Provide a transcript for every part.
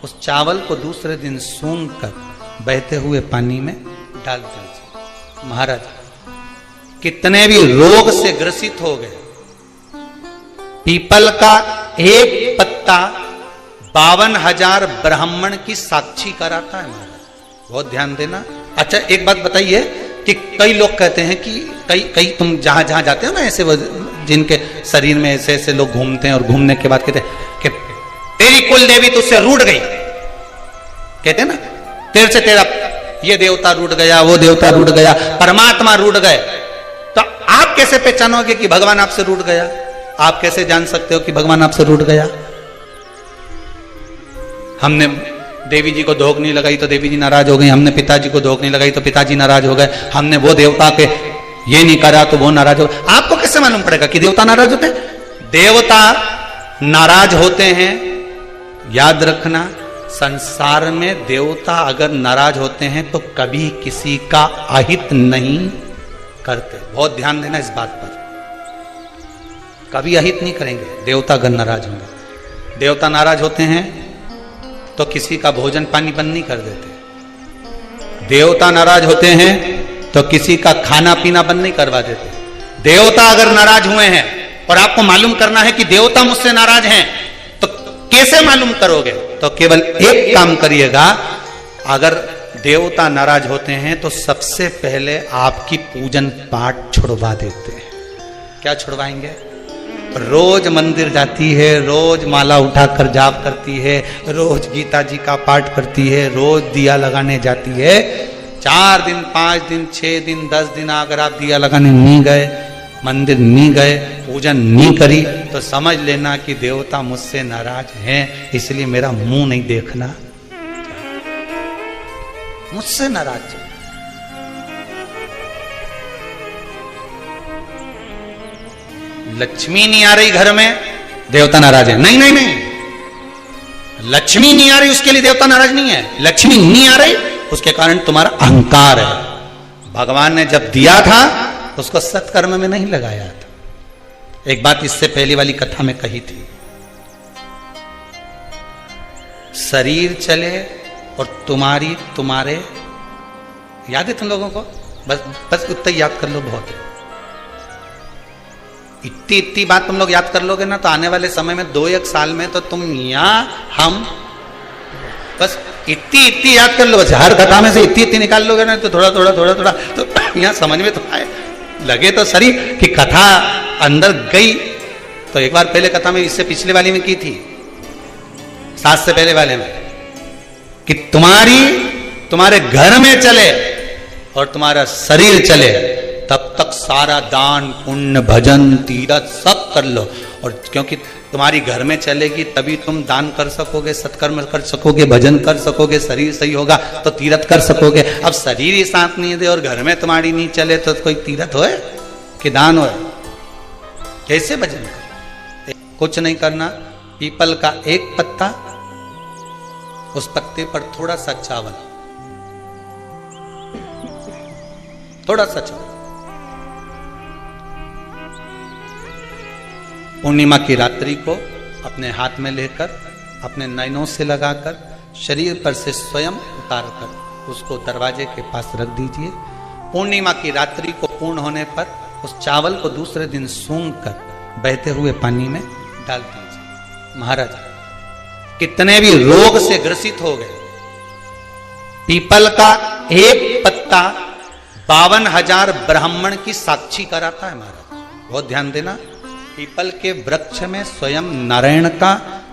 उस चावल को दूसरे दिन सूंघ कर बहते हुए पानी में डाल दीजिए। महाराज कितने भी रोग से ग्रसित हो गए, पीपल का एक पत्ता 52,000 ब्राह्मण की साक्षी कराता है महाराज। बहुत ध्यान देना। अच्छा एक बात बताइए कि कई लोग कहते हैं कि कई तुम जहां जहां जाते हो ना, ऐसे वो जिनके शरीर में ऐसे ऐसे लोग घूमते हैं और घूमने के बाद कहते हैं कि तेरी कुल देवी तुझसे रूठ गई, कहते हैं ना, तेरे से तेरा ये देवता रूठ गया, वो देवता रूठ गया, परमात्मा रूठ गए। तो आप कैसे पहचानोगे कि भगवान आपसे रूठ गया? आप कैसे जान सकते हो कि भगवान आपसे रूठ गया? हमने देवी जी को धोख नहीं लगाई तो देवी जी नाराज हो गई, हमने पिताजी को धोख नहीं लगाई तो पिताजी नाराज हो गए, हमने वो देवता के ये नहीं करा तो वो नाराज हो गए। आपको कैसे मालूम पड़ेगा कि देवता नाराज होते हैं? देवता नाराज होते हैं। याद रखना, संसार में देवता अगर नाराज होते हैं तो कभी किसी का अहित नहीं करते। बहुत ध्यान देना इस बात पर, कभी अहित नहीं करेंगे देवता अगर नाराज होंगे। देवता नाराज होते हैं तो किसी का भोजन पानी बंद नहीं कर देते। देवता नाराज होते हैं तो किसी का खाना पीना बंद नहीं करवा देते। देवता अगर नाराज हुए हैं और आपको मालूम करना है कि देवता मुझसे नाराज हैं, तो कैसे मालूम करोगे? तो केवल एक काम करिएगा, अगर देवता नाराज होते हैं तो सबसे पहले आपकी पूजन पाठ छुड़वा देते हैं। क्या छुड़वाएंगे? रोज मंदिर जाती है, रोज माला उठाकर जाप करती है, रोज गीता जी का पाठ करती है, रोज दिया लगाने जाती है। 4 दिन 5 दिन 6 दिन 10 दिन अगर आप दिया लगाने नहीं गए, मंदिर नहीं गए, पूजन नहीं करी, तो समझ लेना कि देवता मुझसे नाराज हैं, इसलिए मेरा मुंह नहीं देखना, मुझसे नाराज है। लक्ष्मी नहीं आ रही घर में, देवता नाराज है। नहीं नहीं नहीं, लक्ष्मी नहीं आ रही उसके लिए देवता नाराज नहीं है। लक्ष्मी नहीं आ रही उसके कारण तुम्हारा अहंकार है। भगवान ने जब दिया था उसको सत्कर्म में नहीं लगाया था। एक बात इससे पहली वाली कथा में कही थी, शरीर चले और तुम्हारे याद है तुम लोगों को? बस उतना याद कर लो, बहुत है। इतनी बात तुम लोग याद कर लोगे ना तो आने वाले समय में 2-1 साल में तो तुम हम बस इतनी याद कर लो। बस हर कथा में से इतनी निकाल लोगे ना तो थोड़ा तो यहाँ समझ में तो आए, लगे तो सही कि कथा अंदर गई। तो एक बार पहले कथा में, इससे पिछले वाली में की थी, 7 से पहले वाले में, कि तुम्हारे घर में चले और तुम्हारा शरीर चले, तब तक सारा दान पुण्य भजन तीरथ सब कर लो। और क्योंकि तुम्हारी घर में चलेगी तभी तुम दान कर सकोगे, सत्कर्म कर सकोगे, भजन कर सकोगे, शरीर सही होगा तो तीरथ कर सकोगे। अब शरीर ही साथ नहीं दे और घर में तुम्हारी नहीं चले तो कोई तीरथ होए कि दान होए? कैसे भजन करो? कुछ नहीं करना, पीपल का एक पत्ता, उस पत्ते पर थोड़ा सा चावल, थोड़ा सा चावल, पूर्णिमा की रात्रि को अपने हाथ में लेकर, अपने नयनों से लगाकर, शरीर पर से स्वयं उतारकर उसको दरवाजे के पास रख दीजिए। पूर्णिमा की रात्रि को पूर्ण होने पर उस चावल को दूसरे दिन सूंघ कर बहते हुए पानी में डाल दीजिए। महाराज कितने भी रोग से ग्रसित हो गए, पीपल का एक पत्ता 52,000 ब्राह्मण की साक्षी कराता है महाराज। बहुत ध्यान देना, पीपल के वृक्ष में स्वयं नारायण का,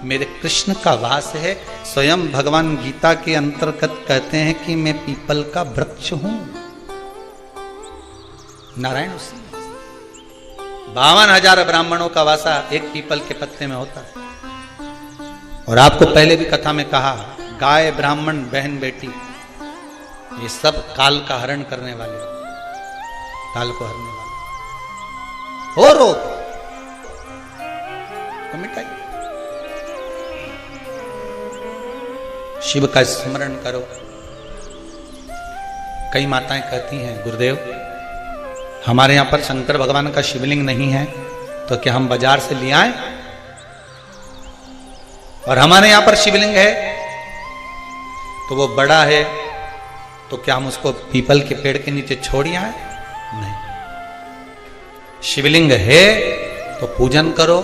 मेरे कृष्ण का वास है। स्वयं भगवान गीता के अंतर्गत कहते हैं कि मैं पीपल का वृक्ष हूं। नारायण उसी 52,000 ब्राह्मणों का वासा एक पीपल के पत्ते में होता है। और आपको पहले भी कथा में कहा, गाय ब्राह्मण बहन बेटी ये सब काल का हरण करने वाले, काल को हरने वाले हो। रोग तो मिटाइए, शिव का स्मरण करो। कई माताएं कहती हैं, गुरुदेव हमारे यहां पर शंकर भगवान का शिवलिंग नहीं है तो क्या हम बाजार से ले आए? और हमारे यहां पर शिवलिंग है तो वो बड़ा है तो क्या हम उसको पीपल के पेड़ के नीचे छोड़िया है? नहीं। शिवलिंग है तो पूजन करो,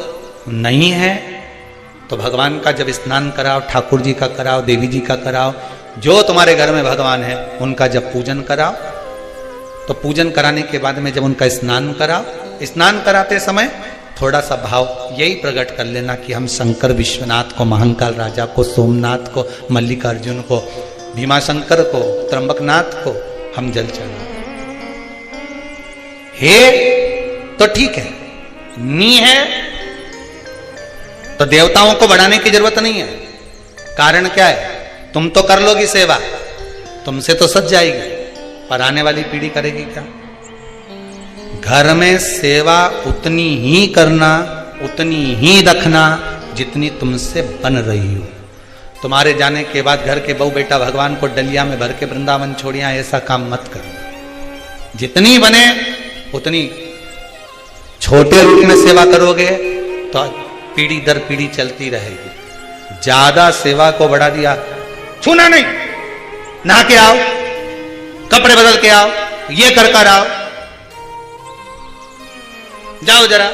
नहीं है तो भगवान का जब स्नान कराओ, ठाकुर जी का कराओ, देवी जी का कराओ, जो तुम्हारे घर में भगवान है उनका जब पूजन कराओ, तो पूजन कराने के बाद में जब उनका स्नान कराओ, स्नान कराते समय थोड़ा सा भाव यही प्रकट कर लेना कि हम शंकर विश्वनाथ को, महाकाल राजा को, सोमनाथ को, मल्लिकार्जुन को, भीमाशंकर को, त्र्यंबकनाथ को हम जल चढ़ा है तो ठीक है, नी है तो देवताओं को बढ़ाने की जरूरत नहीं है। कारण क्या है? तुम तो कर लोगी सेवा, तुमसे तो सज जाएगी, पर आने वाली पीढ़ी करेगी क्या? घर में सेवा उतनी ही करना, उतनी ही रखना जितनी तुमसे बन रही हो। तुम्हारे जाने के बाद घर के बहू बेटा भगवान को डलिया में भर के वृंदावन छोड़िया, ऐसा काम मत करो। जितनी बने उतनी छोटे रूप में सेवा करोगे तो पीढ़ी दर पीढ़ी चलती रहेगी। ज्यादा सेवा को बढ़ा दिया, छूना नहीं, नहा के आओ, कपड़े बदल के आओ, ये कर आओ, जाओ जरा।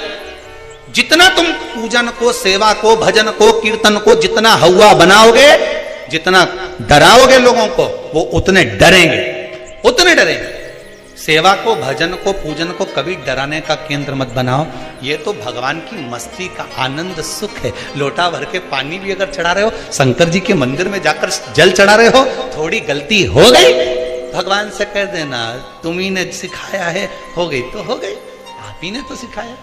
जितना तुम पूजन को, सेवा को, भजन को, कीर्तन को जितना हवा बनाओगे, जितना डराओगे लोगों को, वो उतने डरेंगे, उतने डरेंगे। सेवा को, भजन को, पूजन को कभी डराने का केंद्र मत बनाओ। ये तो भगवान की मस्ती का आनंद सुख है। लोटा भर के पानी भी अगर चढ़ा रहे हो, शंकर जी के मंदिर में जाकर जल चढ़ा रहे हो, थोड़ी गलती हो गई भगवान से कह देना, तुम्ही ने सिखाया है, हो गई तो हो गई, आप ही ने तो सिखाया,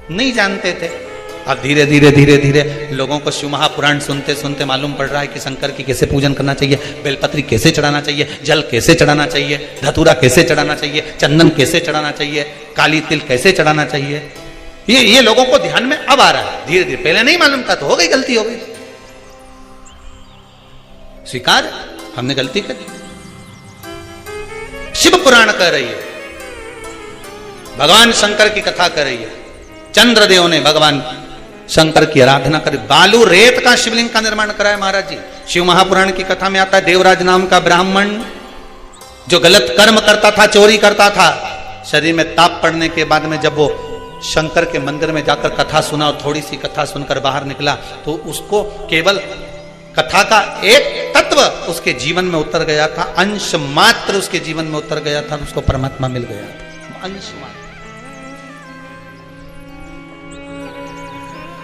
नहीं जानते थे। अब धीरे धीरे धीरे धीरे लोगों को शिव महापुराण सुनते सुनते मालूम पड़ रहा है कि शंकर की कैसे पूजन करना चाहिए, बेलपत्री कैसे चढ़ाना चाहिए, जल कैसे चढ़ाना चाहिए, धतूरा कैसे चढ़ाना चाहिए, चंदन कैसे चढ़ाना चाहिए, काली तिल कैसे चढ़ाना चाहिए। ये लोगों को ध्यान में अब आ रहा है धीरे धीरे। पहले नहीं मालूम था तो हो गई, गलती हो गई, स्वीकार, हमने गलती कर। शिव पुराण कह रही है, भगवान शंकर की कथा कर रही है, चंद्रदेव ने भगवान शंकर की आराधना करी, बालू रेत का शिवलिंग का निर्माण कराया महाराज जी। शिव महापुराण की कथा में आता है, देवराज नाम का ब्राह्मण जो गलत कर्म करता था, चोरी करता था, शरीर में ताप पड़ने के बाद में जब वो शंकर के मंदिर में जाकर कथा सुना और थोड़ी सी कथा सुनकर बाहर निकला, तो उसको केवल कथा का एक तत्व उसके जीवन में उतर गया था, अंश मात्र उसके जीवन में उतर गया था, उसको परमात्मा मिल गया था, अंश मात्र।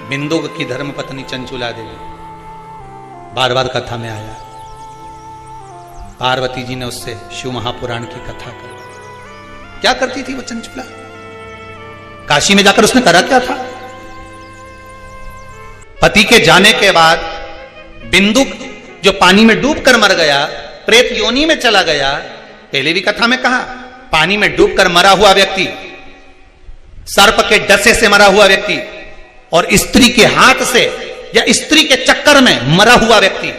बिंदु की धर्मपत्नी चंचुला देवी बार बार कथा में आया, पार्वती जी ने उससे शिव महापुराण की कथा करवाई। क्या करती थी वो चंचुला? काशी में जाकर उसने करा क्या था? पति के जाने के बाद बिंदु जो पानी में डूबकर मर गया, प्रेत योनि में चला गया। पहले भी कथा में कहा, पानी में डूबकर मरा हुआ व्यक्ति, सर्प के डसे से मरा हुआ व्यक्ति और स्त्री के हाथ से या स्त्री के चक्कर में मरा हुआ व्यक्ति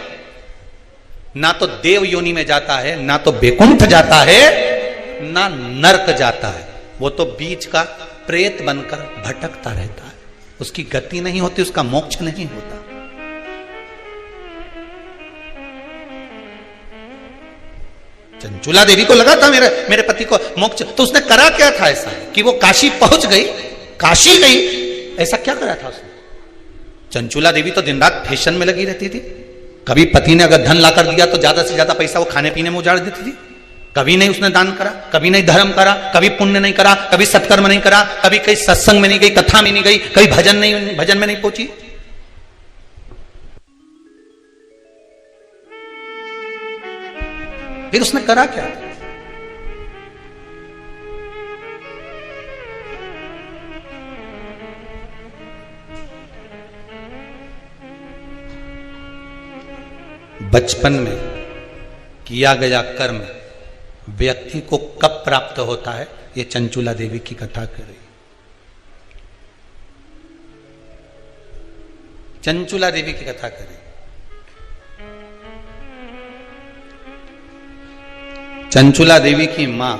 ना तो देव योनि में जाता है, ना तो बैकुंठ जाता है, ना नरक जाता है। वो तो बीच का प्रेत बनकर भटकता रहता है, उसकी गति नहीं होती, उसका मोक्ष नहीं होता। चंचुला देवी को लगा था मेरे पति को मोक्ष, तो उसने करा क्या था ऐसा कि वो काशी पहुंच गई, काशी गई, ऐसा क्या करा था उसने? चंचुला देवी तो दिन रात फैशन में लगी रहती थी। कभी पति ने अगर धन लाकर दिया तो ज्यादा से ज्यादा पैसा वो खाने पीने में उजाड़ देती थी। कभी नहीं उसने दान करा, कभी नहीं धर्म करा, कभी पुण्य नहीं करा, कभी सत्कर्म नहीं करा, कभी कहीं सत्संग में नहीं गई, कथा में नहीं गई, कभी भजन में नहीं पहुंची। फिर उसने करा क्या? बचपन में किया गया कर्म व्यक्ति को कब प्राप्त होता है, ये चंचुला देवी की कथा कर रही। चंचुला देवी की कथा कर रही। चंचुला देवी की मां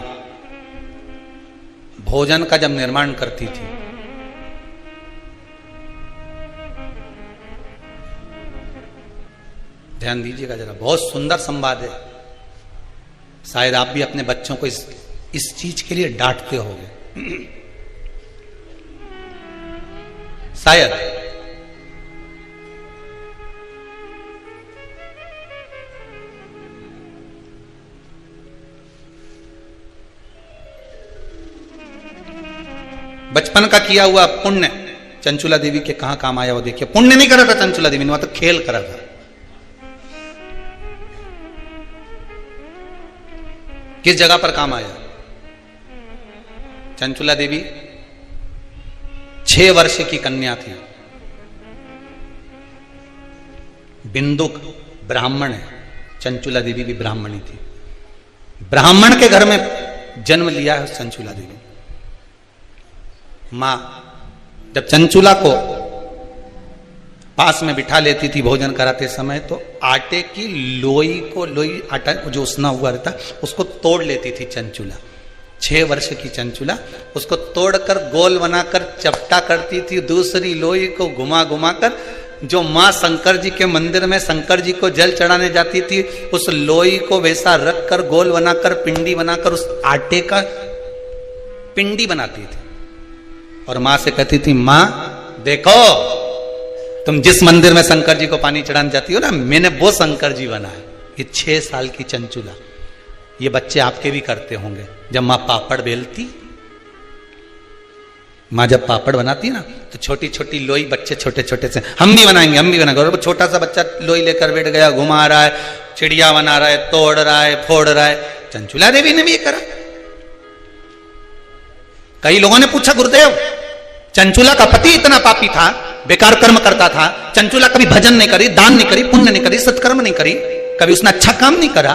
भोजन का जब निर्माण करती थी, ध्यान दीजिएगा जरा, बहुत सुंदर संवाद है। शायद आप भी अपने बच्चों को इस चीज के लिए डांटते होंगे, शायद। बचपन का किया हुआ पुण्य चंचुला देवी के कहां काम आया वो देखिए। पुण्य नहीं करा था चंचुला देवी ने, वहां तो खेल करा था। किस जगह पर काम आया? चंचुला देवी 6 वर्ष की कन्या थी। बिंदुक ब्राह्मण है, चंचुला देवी भी ब्राह्मणी थी। ब्राह्मण के घर में जन्म लिया है चंचुला देवी। मां जब चंचुला को पास में बिठा लेती थी भोजन कराते समय, तो आटे की लोई को, लोई आटा जो उसना हुआ रहता उसको तोड़ लेती थी चंचुला। 6 वर्ष की चंचुला उसको तोड़कर गोल बनाकर चपटा करती थी। दूसरी लोई को घुमा घुमा कर जो मां शंकर जी के मंदिर में शंकर जी को जल चढ़ाने जाती थी, उस लोई को वैसा रख कर गोल बनाकर पिंडी बनाकर उस आटे का पिंडी बनाती थी। और मां से कहती थी, मां देखो तुम जिस मंदिर में शंकर जी को पानी चढ़ाने जाती हो ना, मैंने वो शंकर जी बनाया। ये 6 साल की चंचुला। ये बच्चे आपके भी करते होंगे। जब मां पापड़ बेलती, मां जब पापड़ बनाती ना, तो छोटी छोटी लोई बच्चे छोटे छोटे से, हम भी बनाएंगे हम भी बनाएंगे। और छोटा सा बच्चा लोई लेकर बैठ गया, घुमा रहा है, चिड़िया बना रहा है, तोड़ रहा है, फोड़ रहा है। चंचुला देवी ने भी ये करा। कई लोगों ने पूछा, गुरुदेव चंचुला का पति इतना पापी था, बेकार कर्म करता था, चंचुला कभी भजन नहीं करी, दान नहीं करी, पुण्य नहीं करी, सत्कर्म नहीं करी, कभी उसने अच्छा काम नहीं करा,